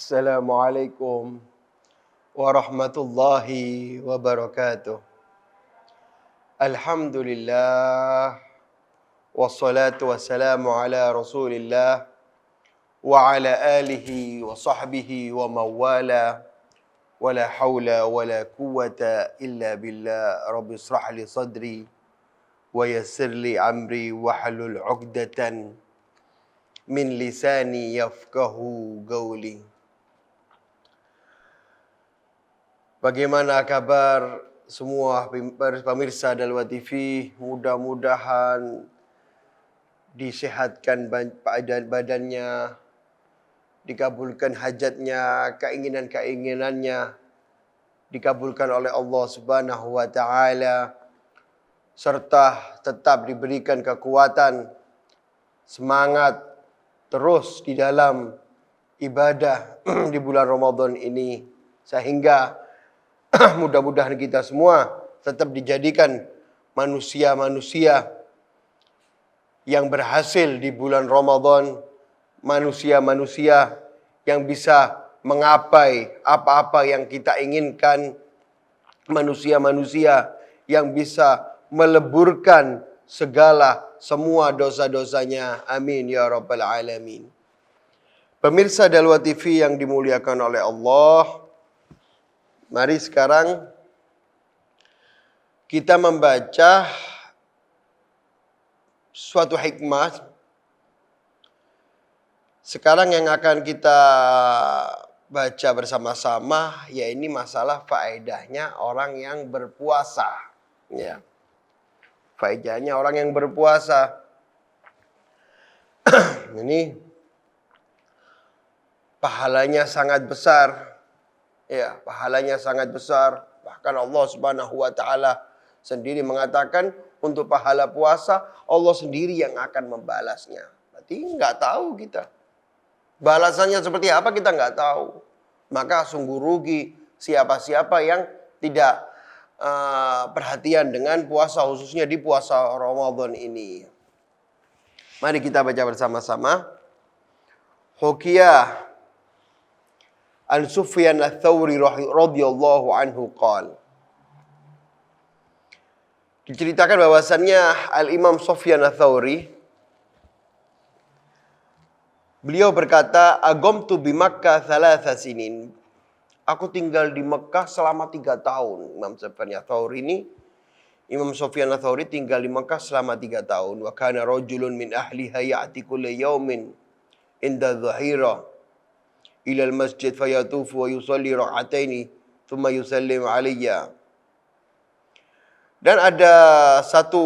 Assalamualaikum warahmatullahi wabarakatuh. Alhamdulillah wassalatu wassalamu ala Rasulillah wa ala alihi wa sahbihi wa mawala wala haula wala quwwata illa billah. Rabbi israh li sadri wa yassir li amri wahlul 'uqdatan min lisani yafqahu qawli. Bagaimana kabar semua pemirsa Dalwa TV? Mudah-mudahan disehatkan badannya, dikabulkan hajatnya, keinginan-keinginannya dikabulkan oleh Allah Subhanahu wa taala, serta tetap diberikan kekuatan, semangat terus di dalam ibadah di bulan Ramadan ini, sehingga mudah-mudahan kita semua tetap dijadikan manusia-manusia yang berhasil di bulan Ramadan, manusia-manusia yang bisa menggapai apa-apa yang kita inginkan, manusia-manusia yang bisa meleburkan semua dosa-dosanya. Amin ya rabbal alamin. Pemirsa Dalwa TV yang dimuliakan oleh Allah, mari sekarang kita membaca suatu hikmah. Sekarang yang akan kita baca bersama-sama, yaitu masalah faedahnya orang yang berpuasa. Ya. Faedahnya orang yang berpuasa. Ini pahalanya sangat besar. Ya, pahalanya sangat besar. Bahkan Allah Subhanahu wa taala sendiri mengatakan untuk pahala puasa Allah sendiri yang akan membalasnya. Berarti nggak tahu kita. Balasannya seperti apa kita nggak tahu. Maka sungguh rugi siapa-siapa yang tidak perhatian dengan puasa, khususnya di puasa Ramadan ini. Mari kita baca bersama-sama. Hukiyah An Sufyan Ats-Tsauri radhiyallahu anhu qala. Diceritakan bahwasannya Al-Imam Sufyan Ats-Tsauri, beliau berkata, "Aghamtu bi Makkah 3 sinin." Aku tinggal di Mekah selama 3 tahun. Imam Sufyan Ats-Tsauri tinggal di Mekah selama 3 tahun. Wa kana rajulun min ahliha ya'ti kulla yawmin inda dhahira ila al-masjid fayatufu wa yusalli rak'ataini thumma yusallim alayya. Dan ada satu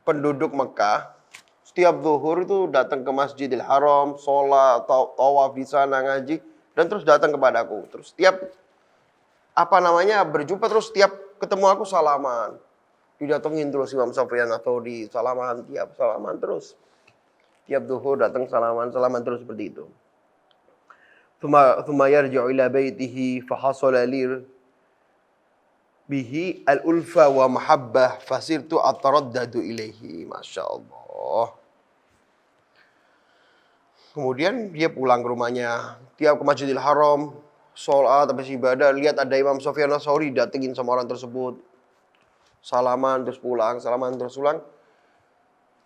penduduk Mekah, setiap zuhur itu datang ke Masjidil Haram, sholat, tawaf di sana, ngaji, dan terus datang kepadaku. Terus setiap berjumpa, terus setiap ketemu aku salaman. Didatengin terus Imam Sufyan Ats-Tsauri, salaman terus. Tiap zuhur datang salaman terus seperti itu. Thumma yarji'u ila baitihi fa hasala li bihi al-ulfa wa mahabbah fasirtu ataraddadu ilaihi. Masya Allah. Kemudian dia pulang ke rumahnya, tiap ke Masjidil Haram, sholat, habis ibadah, lihat ada Imam Sufyan Ats-Tsauri, datengin sama orang tersebut. Salaman terus pulang,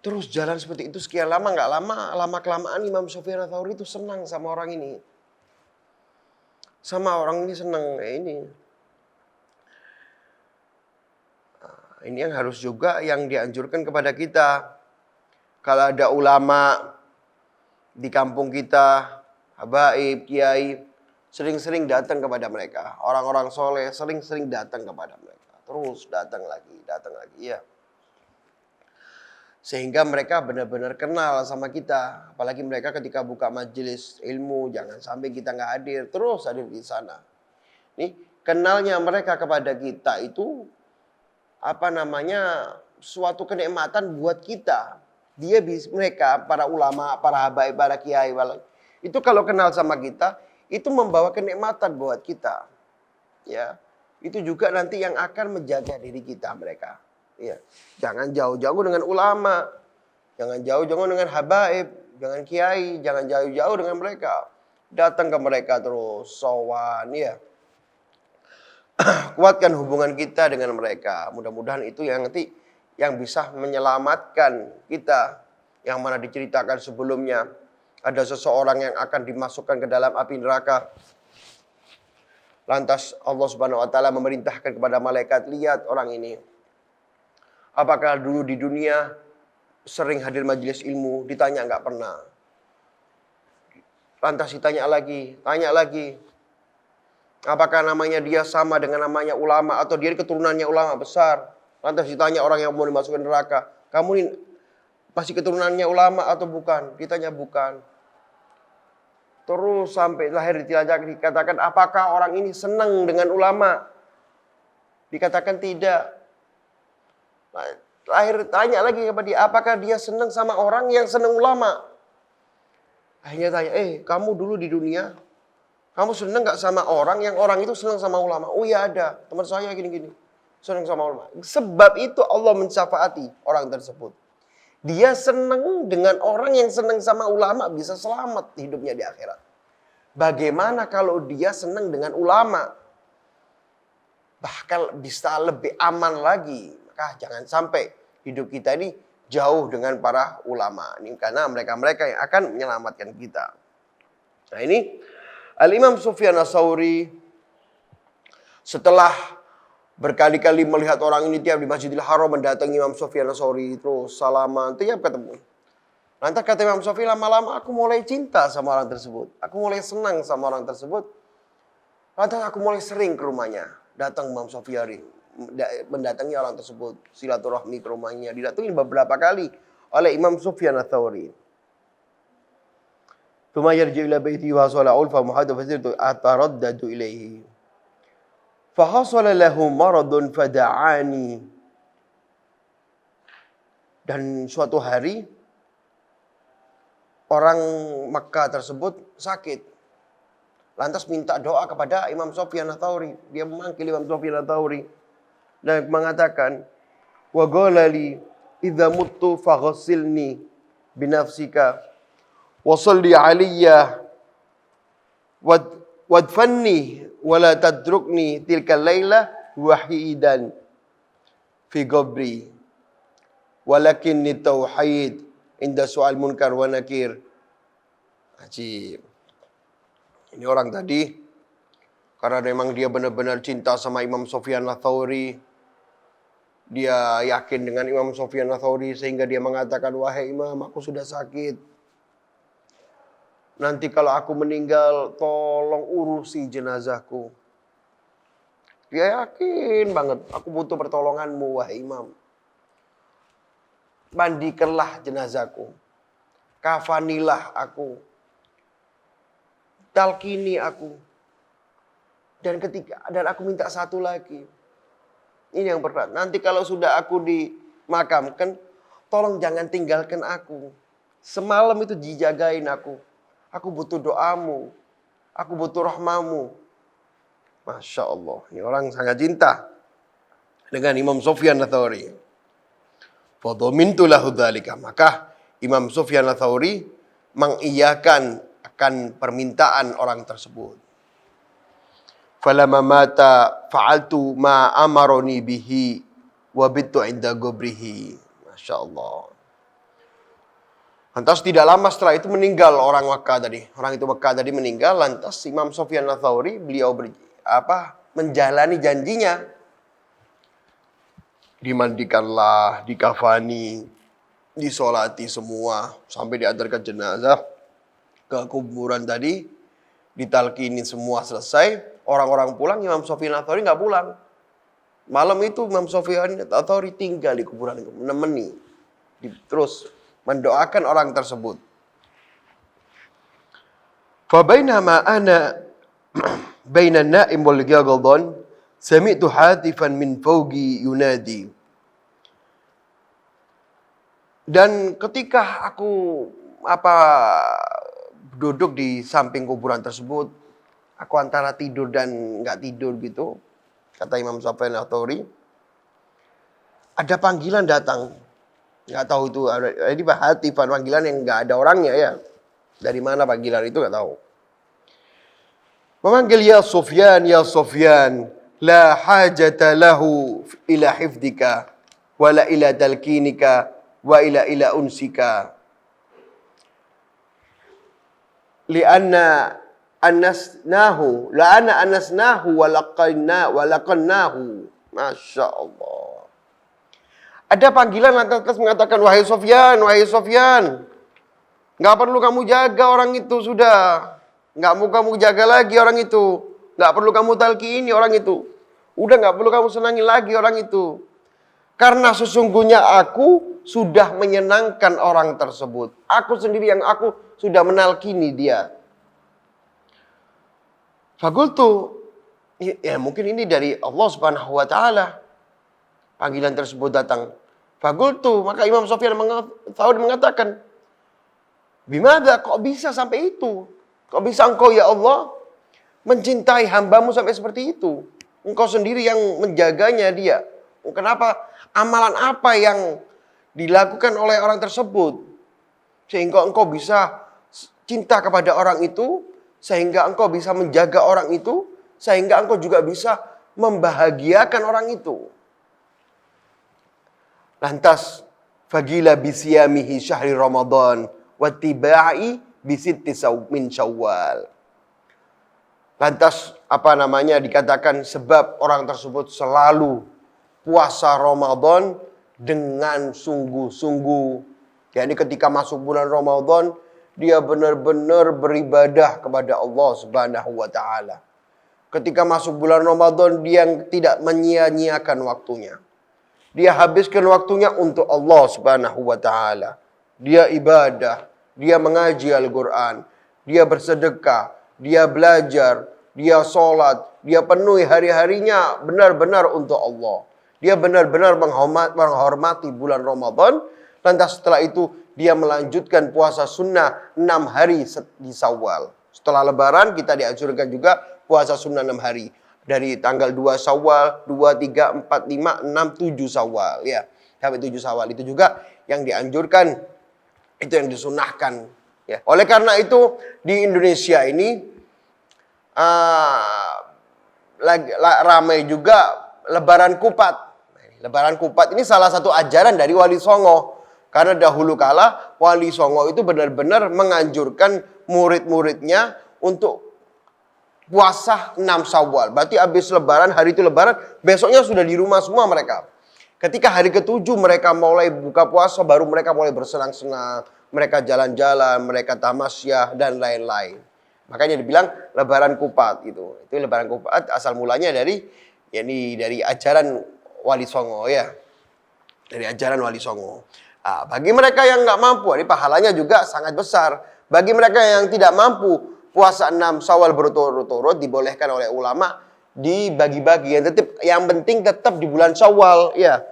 Terus jalan seperti itu sekian lama, nggak lama kelamaan Imam Sufyan Ats-Tsauri itu senang sama orang ini. Senang ini. Ini yang harus juga yang dianjurkan kepada kita. Kalau ada ulama di kampung kita, habaib, kiai, sering-sering datang kepada mereka. Orang-orang soleh sering-sering datang kepada mereka. Terus datang lagi, ya. Sehingga mereka benar-benar kenal sama kita. Apalagi mereka ketika buka majelis ilmu, jangan sampai kita nggak hadir, terus hadir di sana. Nih, kenalnya mereka kepada kita itu suatu kenikmatan buat kita. Mereka, para ulama, para habaib, para kiai, itu kalau kenal sama kita, itu membawa kenikmatan buat kita. Ya, itu juga nanti yang akan menjaga diri kita mereka. Ya, jangan jauh-jauh dengan ulama, jangan jauh-jauh dengan habaib, jangan kiai, jangan jauh-jauh dengan mereka. datang ke mereka terus, sowan, ya. Kuatkan hubungan kita dengan mereka. Mudah-mudahan itu yang nanti yang bisa menyelamatkan kita. Yang mana diceritakan sebelumnya. Ada seseorang yang akan dimasukkan ke dalam api neraka. Lantas Allah Subhanahu wa taala memerintahkan kepada malaikat, lihat orang ini. Apakah dulu di dunia sering hadir majelis ilmu? Ditanya enggak pernah. Lantas ditanya lagi, tanya lagi. Apakah namanya dia sama dengan namanya ulama atau dia keturunannya ulama besar? Lantas ditanya orang yang mau dimasukkan neraka, kamu ini masih keturunannya ulama atau bukan? Ditanya bukan. Terus sampai lahir dikatakan, apakah orang ini senang dengan ulama? Dikatakan tidak. Lahir tanya lagi kepada dia, apakah dia senang sama orang yang senang ulama? Akhirnya tanya, kamu dulu di dunia, kamu senang gak sama orang yang orang itu senang sama ulama? Oh iya ada, teman saya gini-gini, senang sama ulama. Sebab itu Allah mensyafaati orang tersebut. Dia senang dengan orang yang senang sama ulama, bisa selamat hidupnya di akhirat. Bagaimana kalau dia senang dengan ulama? Bahkan bisa lebih aman lagi. Maka jangan sampai hidup kita ini jauh dengan para ulama. Ini karena mereka-mereka yang akan menyelamatkan kita. Nah ini Al-Imam Sufyan Ats-Tsauri setelah berkali-kali melihat orang ini tiap di Masjidil Haram mendatangi Imam Sufyan Ats-Tsauri terus salaman tiap ketemu. Lantas kata Imam Sufyan, lama-lama aku mulai cinta sama orang tersebut. Aku mulai senang sama orang tersebut. Lantas aku mulai sering ke rumahnya. Datang Imam Sufyan mendatangi orang tersebut, silaturahmi ke rumahnya. Didatangi beberapa kali oleh Imam Sufyan Ats-Tsauri. Tsumma yarji'u ila baitihi wa sala ulfa muhaddathatin ataraddadu ilaihi. Fahasala lahu maradun fada'ani. Dan suatu hari orang Makkah tersebut sakit. Lantas minta doa kepada Imam Sufyan Ats-Tsauri. Dia memanggil Imam Sufyan Ats-Tsauri dan mengatakan, wa qala li idza muttu faghsilni binafsika wa shalli alayya wadfanni wala tadrukni tilka laila wahidan fi qabri walakinni tauhid inda soal munkar wa nakir. Ajib. Ini orang tadi karena memang dia benar-benar cinta sama Imam Sufyan Ats-Tsauri. Dia yakin dengan Imam Sufyan Ats-Tsauri sehingga dia mengatakan, wahai Imam, aku sudah sakit. Nanti kalau aku meninggal, tolong urusi jenazahku. Dia yakin banget, aku butuh pertolonganmu, wahai Imam. Mandikanlah jenazahku. Kafanilah aku. Talkini aku. Dan aku minta satu lagi. Ini yang berat. Nanti kalau sudah aku dimakamkan, tolong jangan tinggalkan aku. Semalam itu dijagain aku. Aku butuh doamu. Aku butuh rahmamu. Masya Allah. Ini orang sangat cinta dengan Imam Sufyan Ats-Tsauri. Fadhamintu lahu dzalika. Maka Imam Sufyan Ats-Tsauri mengiyakan akan permintaan orang tersebut. Falamma mata fa'altu ma amaroni bihi wa bitu inda gubrihi. Masya Allah. Lantas tidak lama setelah itu meninggal orang Makkah tadi. Orang itu Makkah tadi meninggal. Lantas Imam Sufyan Ats-Tsauri beliau menjalani janjinya. Dimandikanlah, dikafani, disolati semua sampai diantarkan jenazah ke kuburan tadi, ditalkini semua selesai. Orang-orang pulang, Imam Sufyan Ats-Tsauri nggak pulang. Malam itu Imam Sufyan Ats-Tsauri tinggal di kuburan itu, menemani, terus mendoakan orang tersebut. Fa bainama ana baina an-na'im wal ghadhan sami'tu hatifan min fawqi yunadi. Dan ketika aku duduk di samping kuburan tersebut, aku antara tidur dan nggak tidur gitu, kata Imam Sufyan Ats-Tsauri, ada panggilan datang. Nggak tahu itu, ini hatifan, panggilan yang nggak ada orangnya ya. Dari mana panggilan itu nggak tahu. memanggil ya Sufyan, la hajata lahu ila hifdika, wala ila talkinika, wa ila unsika. Lianna anasnahu wa laqannahu. Masya Allah. Ada panggilan lantas mengatakan, wahai Sufyan. Nggak perlu kamu jaga orang itu sudah. Nggak mau kamu jaga lagi orang itu. Nggak perlu kamu talqini orang itu. Udah nggak perlu kamu senangi lagi orang itu. Karena sesungguhnya aku sudah menyenangkan orang tersebut. Aku sendiri yang aku sudah menalkini dia. Fakultu, ya mungkin ini dari Allah Subhanahu wa taala. Panggilan tersebut datang. Fakultu, maka Imam Sufyan mengatakan, bimada, kok bisa sampai itu? Kok bisa engkau ya Allah mencintai hambamu sampai seperti itu? Engkau sendiri yang menjaganya dia. Kenapa? Amalan apa yang dilakukan oleh orang tersebut sehingga engkau bisa cinta kepada orang itu, sehingga engkau bisa menjaga orang itu, sehingga engkau juga bisa membahagiakan orang itu. Lantas fagila bisiyamihi syahri Ramadan wattiba'i bisitti min Syawal. Lantas dikatakan sebab orang tersebut selalu puasa Ramadan dengan sungguh-sungguh. Yani ketika masuk bulan Ramadan, dia benar-benar beribadah kepada Allah Subhanahu wa taala. Ketika masuk bulan Ramadan, dia tidak menyia-nyiakan waktunya. Dia habiskan waktunya untuk Allah Subhanahu wa taala. Dia ibadah, dia mengaji Al-Qur'an, dia bersedekah, dia belajar, dia sholat, dia penuhi hari-harinya benar-benar untuk Allah. Dia benar-benar menghormati bulan Ramadan. Lantas setelah itu dia melanjutkan puasa sunnah 6 hari di Syawal. Setelah Lebaran kita dianjurkan juga puasa sunnah 6 hari. Dari tanggal 2 Syawal, 2, 3, 4, 5, 6, 7 Syawal. Ya, sampai 7 Syawal. Itu juga yang dianjurkan. Itu yang disunahkan. Ya. Oleh karena itu di Indonesia ini ramai juga Lebaran Kupat. Lebaran Kupat ini salah satu ajaran dari Wali Songo. Karena dahulu kala Wali Songo itu benar-benar menganjurkan murid-muridnya untuk puasa 6 Syawal. Berarti habis Lebaran, hari itu Lebaran, besoknya sudah di rumah semua mereka. Ketika hari ke-7 mereka mulai buka puasa, baru mereka mulai bersenang-senang. Mereka jalan-jalan, mereka tamasyah, dan lain-lain. Makanya dibilang Lebaran Kupat gitu. Itu Lebaran Kupat asal mulanya dari ajaran Wali Songo ya. Dari ajaran Wali Songo. Nah, bagi mereka yang nggak mampu, ini pahalanya juga sangat besar. Bagi mereka yang tidak mampu, puasa 6 Syawal berturut-turut dibolehkan oleh ulama dibagi-bagi. Yang penting tetap di bulan Syawal ya.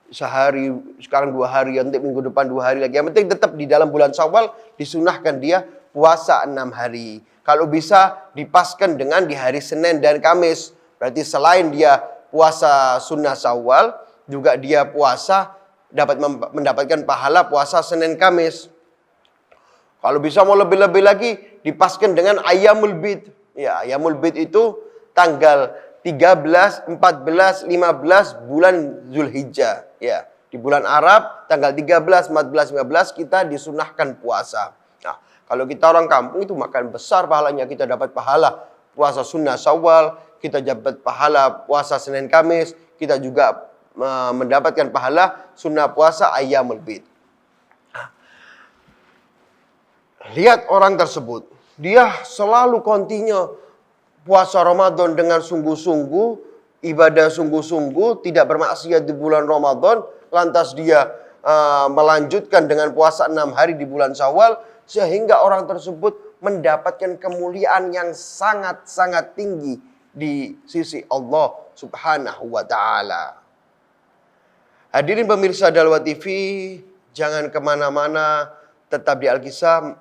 Sehari, sekarang 2 hari, nanti minggu depan 2 hari lagi. Yang penting tetap di dalam bulan Syawal disunahkan dia puasa 6 hari. Kalau bisa dipaskan dengan di hari Senin dan Kamis. Berarti selain dia puasa sunnah Syawal, juga dia puasa dapat mendapatkan pahala puasa Senin Kamis. Kalau bisa mau lebih-lebih lagi, dipaskan dengan Ayyamul Bid. Ya, Ayyamul Bid itu tanggal 13, 14, 15 bulan Zulhijjah. Ya, di bulan Arab tanggal 13, 14, 15 kita disunahkan puasa. Nah, kalau kita orang kampung itu makan besar pahalanya, kita dapat pahala puasa sunnah Syawal, kita dapat pahala puasa Senin Kamis, kita juga mendapatkan pahala sunnah puasa Ayyamul Bid. Lihat orang tersebut, dia selalu kontinu puasa Ramadan dengan sungguh-sungguh, ibadah sungguh-sungguh, tidak bermaksiat di bulan Ramadan, lantas dia melanjutkan dengan puasa 6 hari di bulan Syawal, sehingga orang tersebut mendapatkan kemuliaan yang sangat-sangat tinggi di sisi Allah Subhanahu wa ta'ala. Hadirin pemirsa Dalwa TV, jangan kemana-mana, tetap di Alkisah.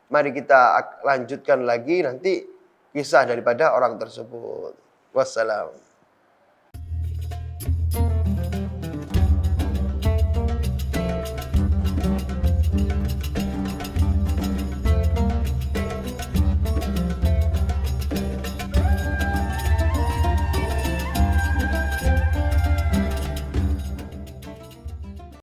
Mari kita lanjutkan lagi nanti kisah daripada orang tersebut. Wassalam.